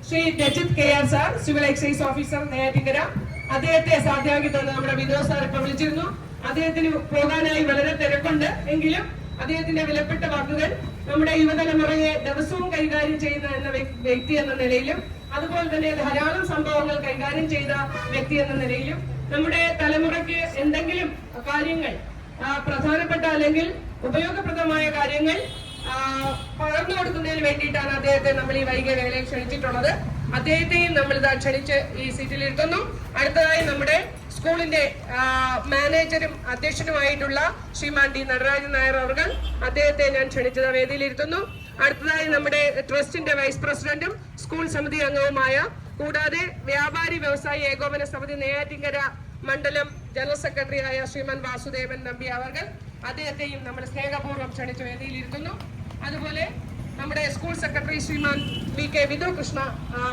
Shri Rajith KR sir, civil excise officer, Neyyattinkara. അദ്ദേഹത്തെ സാധ്യമാക്കി തന്ന നമ്മുടെ വിനോദ് സാർ ഇപ്പൊ വിളിച്ചിരുന്നു. അദ്ദേഹത്തിന് പോകാനായി വളരെ തിരക്കുണ്ട്. എങ്കിലും അദ്ദേഹത്തിന്റെ വിലപ്പെട്ട വാക്കുകൾ നമ്മുടെ യുവതലമുറയെ ദിവസവും കൈകാര്യം ചെയ്യുന്ന എന്ന വ്യക്തി എന്ന നിലയിലും, അതുപോലെ തന്നെ ധാരാളം സംഭവങ്ങൾ കൈകാര്യം ചെയ്ത വ്യക്തി എന്ന നിലയിലും നമ്മുടെ തലമുറയ്ക്ക് എന്തെങ്കിലും കാര്യങ്ങൾ പ്രധാനപ്പെട്ട അല്ലെങ്കിൽ ഉപയോഗപ്രദമായ കാര്യങ്ങൾ പകർന്നു കൊടുക്കുന്നതിന് വേണ്ടിയിട്ടാണ് അദ്ദേഹത്തെ നമ്മൾ ഈ വൈകിയ വേളയിൽ ക്ഷണിച്ചിട്ടുള്ളത്. അദ്ദേഹത്തെയും നമ്മൾ ഇതാ ക്ഷണിച്ച് ഈ സീറ്റിൽ ഇരുത്തുന്നു. അടുത്തതായി നമ്മുടെ സ്കൂളിന്റെ മാനേജരും അധ്യക്ഷനുമായിട്ടുള്ള ശ്രീമാൻ D. നടരാജൻ നായർ അവർ, അദ്ദേഹത്തെ ഞാൻ ക്ഷണിച്ചത് വേദിയിലിരുത്തുന്നു. അടുത്തതായി നമ്മുടെ ട്രസ്റ്റിന്റെ വൈസ് പ്രസിഡന്റും സ്കൂൾ സമിതി അംഗവുമായ, കൂടാതെ വ്യാപാരി വ്യവസായി ഏകോപന സമിതി നെയ്യാറ്റിൻകര മണ്ഡലം ജനറൽ സെക്രട്ടറിയായ ശ്രീമാൻ വാസുദേവൻ നമ്പി അവർ, അദ്ദേഹത്തെയും നമ്മൾ സ്നേഹപൂർവ്വം ക്ഷണിച്ച് വേദിയിലിരുത്തുന്നു. അതുപോലെ നമ്മുടെ സ്കൂൾ സെക്രട്ടറി ശ്രീമാൻ VK വിധു കൃഷ്ണ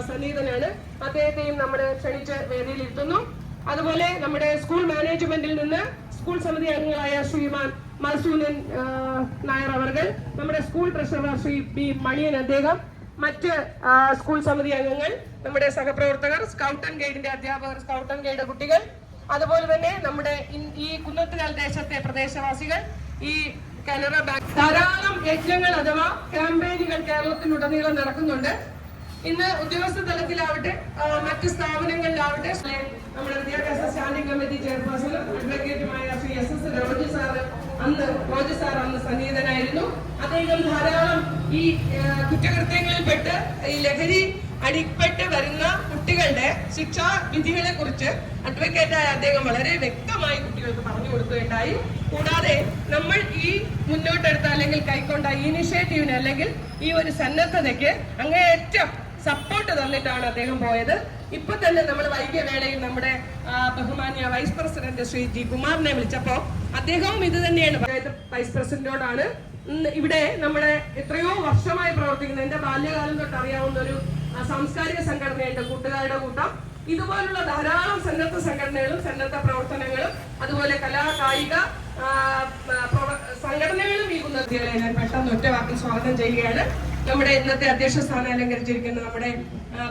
സന്നിഹിതനാണ്, അദ്ദേഹത്തെയും നമ്മൾ ക്ഷണിച്ച് വേദിയിലിരുത്തുന്നു. അതുപോലെ നമ്മുടെ സ്കൂൾ മാനേജ്മെന്റിൽ നിന്ന് സ്കൂൾ സമിതി അംഗങ്ങളായ ശ്രീമാൻ മസൂനൻ നായർ അവർ, നമ്മുടെ school treasurer Shri B. Maniyan അദ്ദേഹം, മറ്റ് സ്കൂൾ സമിതി അംഗങ്ങൾ, നമ്മുടെ സഹപ്രവർത്തകർ, സ്കൗട്ട് ആൻഡ് ഗൈഡിന്റെ അധ്യാപകർ, സ്കൗട്ട് ആൻഡ് ഗൈഡ് കുട്ടികൾ, അതുപോലെ തന്നെ നമ്മുടെ ഈ കുന്നത്തുകാൽ ദേശത്തെ പ്രദേശവാസികൾ, ഈ കാനറ ബാങ്ക്, ധാരാളം യജ്ഞങ്ങൾ അഥവാ ക്യാമ്പയിനുകൾ കേരളത്തിലുടനീളം നടക്കുന്നുണ്ട്. ഇന്ന് ഉദ്യോഗസ്ഥ തലത്തിലാവട്ടെ മറ്റ് സ്ഥാപനങ്ങളിലാവട്ടെ നമ്മുടെ വിദ്യാഭ്യാസ സ്റ്റാൻഡിംഗ് കമ്മിറ്റി ചെയർപേഴ്സൺ അഡ്വക്കേറ്റുമായ ശ്രീ SS റോജി സാർ അന്ന് സന്നിഹിതനായിരുന്നു. അദ്ദേഹം ധാരാളം ഈ കുറ്റകൃത്യങ്ങളിൽപ്പെട്ട് ഈ ലഹരി അടിപ്പെട്ട് വരുന്ന കുട്ടികളുടെ ശിക്ഷാ വിധികളെ കുറിച്ച് അഡ്വക്കേറ്റായ അദ്ദേഹം വളരെ വ്യക്തമായി കുട്ടികൾക്ക് പറഞ്ഞു കൊടുക്കുകയുണ്ടായി. കൂടാതെ നമ്മൾ ഈ മുന്നോട്ടെടുത്ത അല്ലെങ്കിൽ കൈക്കൊണ്ട ഇനിഷ്യേറ്റീവിന് അല്ലെങ്കിൽ ഈ ഒരു സന്നദ്ധതയ്ക്ക് അങ്ങേയറ്റം സപ്പോർട്ട് തന്നിട്ടാണ് അദ്ദേഹം പോയത്. ഇപ്പൊ തന്നെ നമ്മൾ വൈകിയ വേളയിൽ നമ്മുടെ ബഹുമാന്യ വൈസ് പ്രസിഡന്റ് ശ്രീ G. കുമാറിനെ വിളിച്ചപ്പോ അദ്ദേഹവും ഇത് തന്നെയാണ് വൈസ് പ്രസിഡന്റിനോടാണ് ഇവിടെ നമ്മുടെ എത്രയോ വർഷമായി പ്രവർത്തിക്കുന്ന, എന്റെ ബാല്യകാലം തൊട്ട് അറിയാവുന്ന ഒരു സാംസ്കാരിക സംഘടനയുണ്ട്, കൂട്ടുകാരുടെ കൂട്ടം. ഇതുപോലുള്ള ധാരാളം സന്നദ്ധ സംഘടനകളും സന്നദ്ധ പ്രവർത്തനങ്ങളും അതുപോലെ കായിക സംഘടനകളും ഈ കുന്നത്തുകാലെ ഞാൻ പെട്ടെന്ന് ഒറ്റ വാക്കിൽ സ്വാഗതം ചെയ്യുകയാണ്. നമ്മുടെ ഇന്നത്തെ അധ്യക്ഷ സ്ഥാനം അലങ്കരിച്ചിരിക്കുന്ന നമ്മുടെ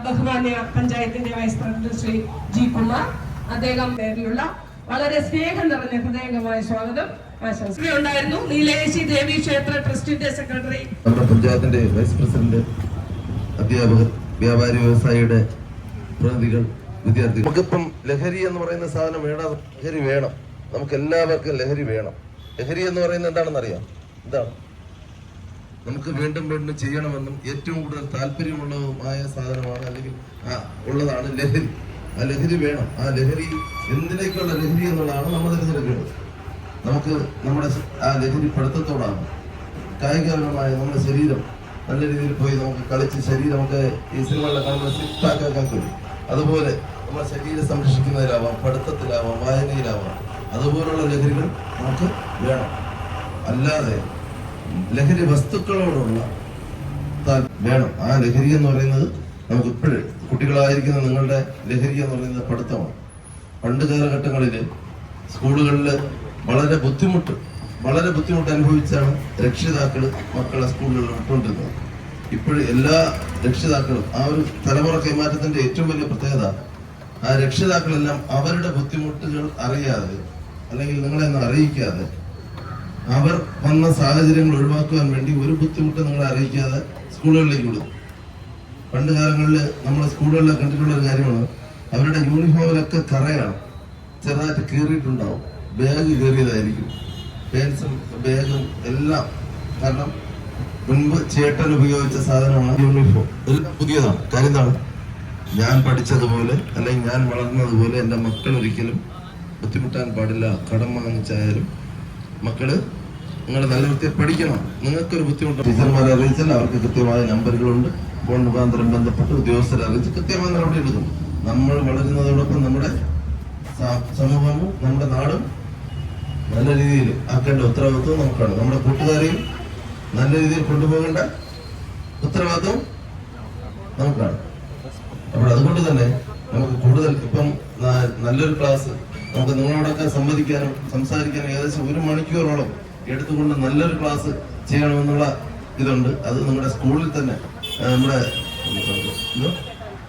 ബഹുമാന്യ പഞ്ചായത്തിന്റെ vice president Shri G. Kumar, അദ്ദേഹം പേരിലുള്ള വളരെ സ്നേഹം നിറഞ്ഞ ഹൃദയംഗമായ സ്വാഗതം ആശംസിക്കുകയുണ്ടായിരുന്നു. നീലേശി ദേവി ക്ഷേത്ര ട്രസ്റ്റിന്റെ സെക്രട്ടറി, നമ്മുടെ പഞ്ചായത്തിന്റെ വൈസ് പ്രസിഡന്റ്, അധ്യാപകർ, വ്യാപാരി വ്യവസായിയുടെ പ്രതിനിധികൾ, വിദ്യാർത്ഥികൾ. നമുക്കിപ്പം ലഹരി എന്ന് പറയുന്ന സാധനം വേണം, ലഹരി വേണം, നമുക്ക് എല്ലാവർക്കും ലഹരി വേണം. ലഹരി എന്ന് പറയുന്നത് എന്താണെന്നറിയാം? എന്താണ്? നമുക്ക് വീണ്ടും വീണ്ടും ചെയ്യണമെന്നും ഏറ്റവും കൂടുതൽ താല്പര്യമുള്ളതുമായ സാധനമാണ് അല്ലെങ്കിൽ ഉള്ളതാണ് ലഹരി. ആ ലഹരി വേണം. ആ ലഹരി എന്തിലേക്കുള്ള ലഹരി എന്നുള്ളതാണ് നമ്മൾ തിരഞ്ഞെടുക്കേണ്ടത്. നമുക്ക് നമ്മുടെ ആ ലഹരി പഠിത്തത്തോടാണ്. കായികപരമായ നമ്മുടെ ശരീരം നല്ല രീതിയിൽ പോയി നമുക്ക് കളിച്ച് ശരീരം നമുക്ക് ഈ സിനിമകളിലെ കാണുന്ന സിക്സ് കഴിയും. അതുപോലെ നമ്മുടെ ശരീരം സംരക്ഷിക്കുന്നതിലാവാം, പഠിത്തത്തിലാവാം, വായനയിലാവാം. അതുപോലുള്ള ലഹരികൾ നമുക്ക് വേണം. അല്ലാതെ ലഹരി വസ്തുക്കളോടുള്ള വേണം. ആ ലഹരി എന്ന് പറയുന്നത് നമുക്ക് ഇപ്പോഴും കുട്ടികളായിരിക്കുന്ന നിങ്ങളുടെ ലഹരി എന്ന് പറയുന്നത് പഠിത്തമാണ്. പണ്ട് കാലഘട്ടങ്ങളിൽ സ്കൂളുകളിൽ വളരെ ബുദ്ധിമുട്ട് അനുഭവിച്ചാണ് രക്ഷിതാക്കൾ മക്കളെ സ്കൂളുകളിൽ വിട്ടുകൊണ്ടിരുന്നത്. ഇപ്പോഴും എല്ലാ രക്ഷിതാക്കളും ആ ഒരു തലമുറ കൈമാറ്റത്തിന്റെ ഏറ്റവും വലിയ പ്രത്യേകത, ആ രക്ഷിതാക്കളെല്ലാം അവരുടെ ബുദ്ധിമുട്ടുകൾ അറിയാതെ അല്ലെങ്കിൽ നിങ്ങളെയൊന്നും അറിയിക്കാതെ, അവർ വന്ന സാഹചര്യങ്ങൾ ഒഴിവാക്കുവാൻ വേണ്ടി ഒരു ബുദ്ധിമുട്ട് നിങ്ങളെ അറിയിക്കാതെ സ്കൂളുകളിലേക്ക് വിടും. പണ്ട് കാലങ്ങളിൽ നമ്മൾ സ്കൂളുകളിൽ കണ്ടിട്ടുള്ള ഒരു കാര്യമാണ്, അവരുടെ യൂണിഫോമിലൊക്കെ കറയാണ്, ചെറുതായിട്ട് കീറിയിട്ടുണ്ടാവും, ബാഗ് കീറിയതായിരിക്കും, പെൻസും ബാഗും എല്ലാം. കാരണം മുൻപ് ചേട്ടൻ ഉപയോഗിച്ച സാധനമാണ് യൂണിഫോം, എല്ലാം പുതിയതാണ്. കാര്യം എന്താണ്? ഞാൻ പഠിച്ചതുപോലെ അല്ലെങ്കിൽ ഞാൻ വളർന്നതുപോലെ എൻ്റെ മക്കൾ ഒരിക്കലും ബുദ്ധിമുട്ടാൻ പാടില്ല. കടം വാങ്ങിച്ചായാലും മക്കള് നിങ്ങൾ നല്ല വൃത്തിയിൽ പഠിക്കണം. നിങ്ങൾക്കൊരു ബുദ്ധിമുട്ട് ടീച്ചർമാരെ അറിയിച്ചാൽ അവർക്ക് കൃത്യമായ നമ്പറുകളുണ്ട്. ഫോൺ മുഖാന്തരം ബന്ധപ്പെട്ട് ഉദ്യോഗസ്ഥരെ അറിയിച്ച് കൃത്യമായ നടപടി എടുക്കും. നമ്മൾ വളരുന്നതോടൊപ്പം നമ്മുടെ സമൂഹവും നമ്മുടെ നാടും നല്ല രീതിയിൽ ആക്കേണ്ട ഉത്തരവാദിത്വം നമുക്കാണ്. നമ്മുടെ കൂട്ടുകാരെയും നല്ല രീതിയിൽ കൊണ്ടുപോകേണ്ട ഉത്തരവാദിത്വം നമുക്കാണ്. അപ്പോൾ അതുകൊണ്ട് തന്നെ നമുക്ക് കൂടുതൽ ഇപ്പം നല്ലൊരു ക്ലാസ് നമുക്ക് നിങ്ങളോടൊക്കെ സംവദിക്കാനും സംസാരിക്കാനും ഏകദേശം 1 മണിക്കൂറോളം എടുത്തുകൊണ്ട് നല്ലൊരു ക്ലാസ് ചെയ്യണമെന്നുള്ള ഇതുണ്ട്. അത് നമ്മുടെ സ്കൂളിൽ തന്നെ നമ്മുടെ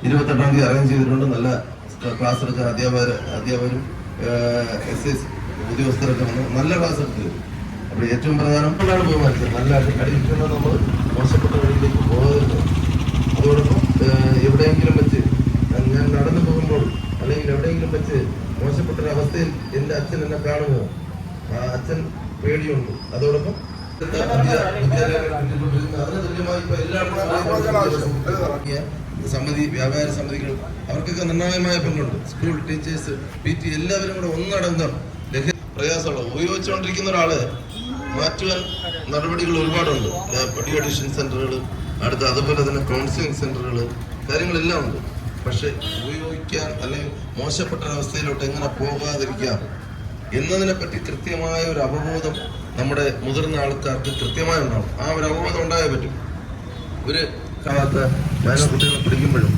28-ാം തീയതി അറേഞ്ച് ചെയ്തിട്ടുണ്ട്. നല്ല ക്ലാസ് എടുക്കാൻ അധ്യാപകരും SS ഉദ്യോഗസ്ഥരൊക്കെ വന്ന് നല്ല ക്ലാസ് എടുത്ത്. അപ്പോൾ ഏറ്റവും പ്രധാനപ്പെട്ടതാണ് ബഹുമാനിച്ചത്. നല്ല അടിയിട്ടുണ്ട്. നമ്മൾ മോശപ്പെട്ട വഴിയിലേക്ക് പോകരുത്. അതോടൊപ്പം എവിടെയെങ്കിലും വെച്ച് ഞാൻ നടന്നു പോകുമ്പോൾ അല്ലെങ്കിൽ എവിടെയെങ്കിലും വെച്ച് മോശപ്പെട്ടൊരവസ്ഥയിൽ എൻ്റെ അച്ഛൻ എന്നെ കാണുമോ, ആ അച്ഛൻ പേടിയുണ്ട്. അതോടൊപ്പം സമിതി, വ്യാപാര സമിതികൾ, അവർക്കൊക്കെ നിർണായകമായ പങ്കുണ്ട്. സ്കൂൾ ടീച്ചേഴ്സ്, PT എല്ലാവരും കൂടെ ഒന്നടങ്കം പ്രയാസമുള്ള ഉപയോഗിച്ചുകൊണ്ടിരിക്കുന്ന ഒരാള് മാറ്റുവാൻ നടപടികൾ ഒരുപാടുണ്ട്. ഡി അഡിഷൻ സെന്ററുകൾ, അടുത്ത് അതുപോലെ തന്നെ കൗൺസിലിംഗ് സെന്ററുകൾ, കാര്യങ്ങളെല്ലാം ഉണ്ട്. പക്ഷെ ഉപയോഗിക്കാൻ അല്ലെങ്കിൽ മോശപ്പെട്ട ഒരവസ്ഥയിലോട്ട് എങ്ങനെ പോകാതിരിക്കാം എന്നതിനെ പറ്റി കൃത്യമായ ഒരു അവബോധം നമ്മുടെ മുതിർന്ന ആൾക്കാർക്ക് കൃത്യമായി ഉണ്ടാവും. ആ ഒരു അവബോധം ഉണ്ടായേ പറ്റും. ഒരു കാലത്ത് കുട്ടികളെ പിടിക്കുമ്പോഴും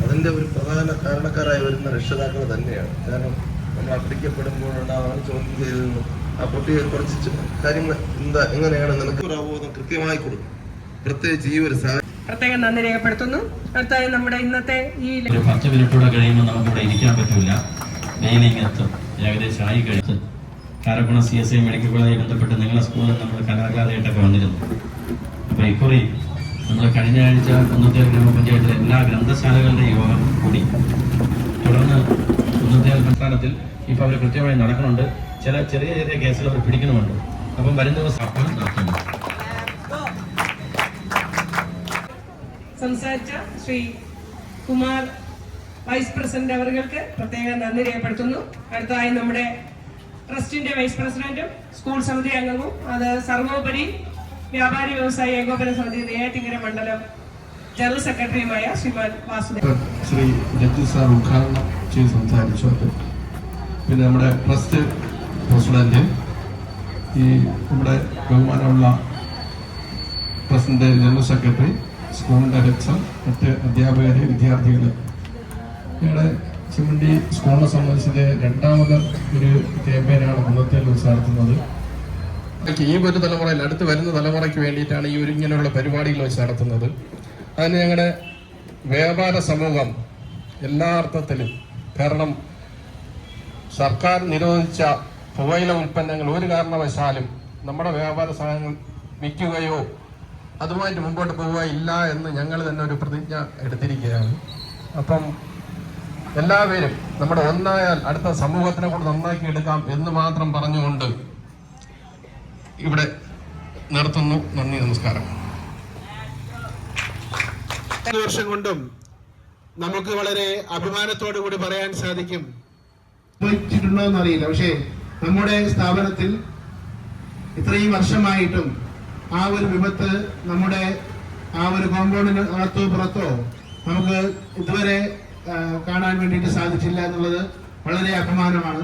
അതിൻ്റെ ഒരു പ്രധാന കാരണക്കാരായി വരുന്ന രക്ഷിതാക്കൾ തന്നെയാണ്. കാരണം നമ്മൾ പിടിക്കപ്പെടുമ്പോഴുണ്ടാവാൻ ചോദ്യം ചെയ്തതെന്ന് ആ കുട്ടിയെ കുറച്ച് കാര്യങ്ങൾ എങ്ങനെയാണ് നിനക്ക് ഒരു അവബോധം കൃത്യമായി കൊടുക്കും. പ്രത്യേകിച്ച് ഈ ഒരു പ്രത്യേകം നന്ദി രേഖപ്പെടുത്തുന്നു. അടുത്തായി നമ്മുടെ ഇന്നത്തെ ഈ 10 മിനിറ്റൂടെ കഴിയുമ്പോൾ നമുക്കിവിടെ ഇരിക്കാൻ പറ്റില്ല. മെയിലിംഗ് എത്തും, ഏകദേശം ആയി കഴിച്ച് കാരക്കുളം CSI മെഡിക്കൽ കോളേജുമായി ബന്ധപ്പെട്ട് നിങ്ങളുടെ സ്കൂളിൽ നമ്മൾ കലാകാലമായിട്ടൊക്കെ വന്നിരുന്നു. അപ്പോൾ ഇക്കുറി നമ്മൾ കഴിഞ്ഞ ആഴ്ച കുന്നത്തേൽ ഗ്രാമപഞ്ചായത്തിലെ എല്ലാ ഗ്രന്ഥശാലകളുടെ യോഗം കൂടി. തുടർന്ന് കുന്നത്തേൽ സംസ്ഥാനത്തിൽ ഇപ്പോൾ അവർ കൃത്യമായി നടക്കുന്നുണ്ട്. ചില ചെറിയ ചെറിയ കേസുകൾ അവർ പിടിക്കുന്നുമുണ്ട്. അപ്പം വരും ദിവസം നടത്തുന്നു. സംസാരിച്ച ശ്രീ കുമാർ വൈസ് പ്രസിഡന്റ് അവർക്ക് പ്രത്യേകം നന്ദി രേഖപ്പെടുത്തുന്നു. അടുത്തതായി നമ്മുടെ ട്രസ്റ്റിന്റെ വൈസ് പ്രസിഡന്റും സ്കൂൾ സമിതി അംഗവും അത് സർവോപരി വ്യാപാരി വ്യവസായ ഏകോപന സമിതി നെയ്യാറ്റിൻകര മണ്ഡലം ജനറൽ സെക്രട്ടറിയുമായ ശ്രീമാൻ വാസുദേവൻ ശ്രീ ജഡ്ജി സാർ ഉദ്ഘാടനം ചെയ്ത് സംസാരിച്ചു. പിന്നെ നമ്മുടെ ട്രസ്റ്റ് പ്രസിഡന്റ്, ഈ നമ്മുടെ ബഹുമാനമുള്ള ട്രസ്റ്റിന്റെ ജനറൽ സെക്രട്ടറി, സ്കൂളിന്റെ ഹെഡ്സ്, മറ്റ് അധ്യാപകരെ, വിദ്യാർത്ഥികളെ, ഞങ്ങളുടെ ചിമണ്ടി സ്കൂളിനെ സംബന്ധിച്ച് രണ്ടാമത് ഒരു ക്യാമ്പയിനാണ് കുന്നത്തേൽ വെച്ച് നടത്തുന്നത്. ഈ ഒരു തലമുറയിൽ അടുത്ത് വരുന്ന തലമുറയ്ക്ക് വേണ്ടിയിട്ടാണ് ഈ ഒരു ഇങ്ങനെയുള്ള പരിപാടികൾ വെച്ച് നടത്തുന്നത്. അതിന് ഞങ്ങളുടെ വ്യാപാര സമൂഹം എല്ലാ അർത്ഥത്തിലും, കാരണം സർക്കാർ നിരോധിച്ച പുകയില ഉൽപ്പന്നങ്ങൾ ഒരു കാരണവശാലും നമ്മുടെ വ്യാപാര സാധനങ്ങൾ വിൽക്കുകയോ അതുമായിട്ട് മുമ്പോട്ട് പോവുകയില്ല എന്ന് ഞങ്ങൾ തന്നെ ഒരു പ്രതിജ്ഞ എടുത്തിരിക്കുകയാണ്. അപ്പം എല്ലാവരും നമ്മുടെ ഒന്നായാൽ അടുത്ത സമൂഹത്തിനെ കൂടെ നന്നാക്കി എടുക്കാം എന്ന് മാത്രം പറഞ്ഞുകൊണ്ട് ഇവിടെ നിർത്തുന്നു. നന്ദി, നമസ്കാരം. വർഷം കൊണ്ടും നമുക്ക് വളരെ അഭിമാനത്തോടു കൂടി പറയാൻ സാധിക്കും. എന്നറിയില്ല, പക്ഷേ നമ്മുടെ സ്ഥാപനത്തിൽ ഇത്രയും വർഷമായിട്ടും ആ ഒരു വിപത്ത് നമ്മുടെ ആ ഒരു കോമ്പൗണ്ടിന് അകത്തോ പുറത്തോ നമുക്ക് ഇതുവരെ കാണാൻ വേണ്ടിയിട്ട് സാധിച്ചില്ല എന്നുള്ളത് വളരെ അഭിമാനമാണ്.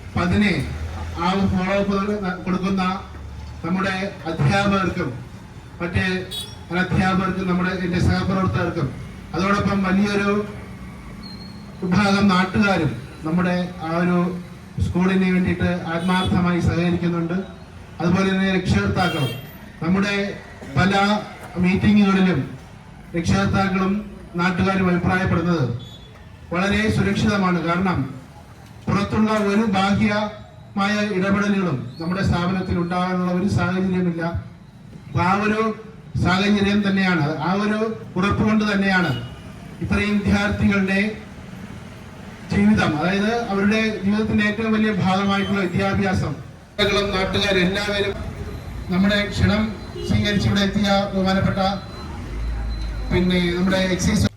അപ്പം അതിനെ ആ ഫോളോ അപ്പ് കൊടുക്കുന്ന നമ്മുടെ അധ്യാപകർക്കും മറ്റ് അനധ്യാപകർക്കും നമ്മുടെ എൻ്റെ സഹപ്രവർത്തകർക്കും അതോടൊപ്പം വലിയൊരു വിഭാഗം നാട്ടുകാരും നമ്മുടെ ആ ഒരു സ്കൂളിന് വേണ്ടിയിട്ട് ആത്മാർത്ഥമായി സഹകരിക്കുന്നുണ്ട്. അതുപോലെ തന്നെ രക്ഷകർത്താക്കളും നമ്മുടെ പല മീറ്റിങ്ങുകളിലും രക്ഷകർത്താക്കളും നാട്ടുകാരും അഭിപ്രായപ്പെടുന്നത് വളരെ സുരക്ഷിതമാണ്. കാരണം പുറത്തുള്ള ഒരു ബാഹ്യമായ ഇടപെടലുകളും നമ്മുടെ സ്ഥാപനത്തിൽ ഉണ്ടാകാനുള്ള ഒരു സാഹചര്യമില്ല. ആ ഒരു സാഹചര്യം തന്നെയാണ്, ആ ഒരു ഉറപ്പ് കൊണ്ട് തന്നെയാണ് ഇത്രയും വിദ്യാർത്ഥികളുടെ ജീവിതം, അതായത് അവരുടെ ജീവിതത്തിന്റെ ഏറ്റവും വലിയ ഭാഗമായിട്ടുള്ള വിദ്യാഭ്യാസം നാട്ടുകാരും എല്ലാവരും നമ്മുടെ ക്ഷണം സ്വീകരിച്ച് ഇവിടെ എത്തിയ ബഹുമാനപ്പെട്ട നമ്മുടെ എക്സൈസ്